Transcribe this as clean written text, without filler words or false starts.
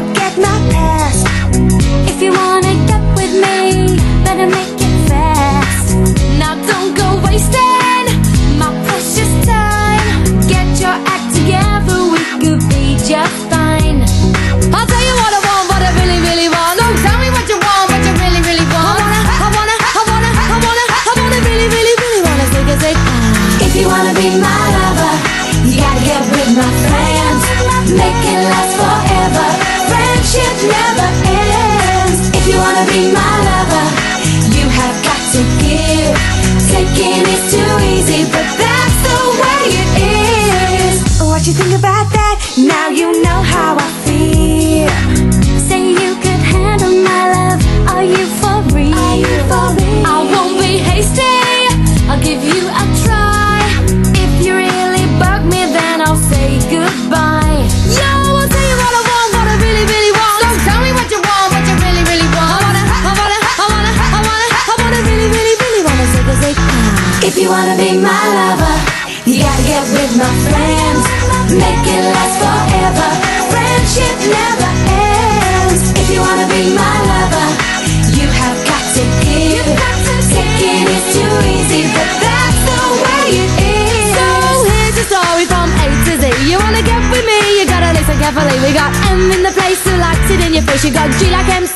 forget my past. If you wanna get with me, better make it fast. Now don't go wasting my precious time. Get your act together, we could be just fine. I'll tell you what I want, what I really, really want. Don't tell me what you want, what you really, really want. I wanna really, really, really wanna zig. If you wanna be my lover, you gotta get with my friends. Make it last forever. Friendship never ends. If you wanna be my lover, you have got to give. Taking is too easy, but that's the way it is. What you think about that? Now you know how I feel. Say you could handle my love. Are you for real? I won't be hasty, I'll give you a try. If you really bug me, then I'll say goodbye. Yo, I'll tell you what I want, what I really, really want. Don't tell me what you want, what you really, really want. I wanna really, really, really wanna zig. If you wanna be my lover, you gotta get with my friends. Make it last forever. Friendship never ends. If you wanna be my lover, you have got to give. Taking is too easy, but that's the way it is. So here's your story from A to Z. You wanna get with me, you gotta listen carefully. We got M in the place who likes it in your face. You got G like MC,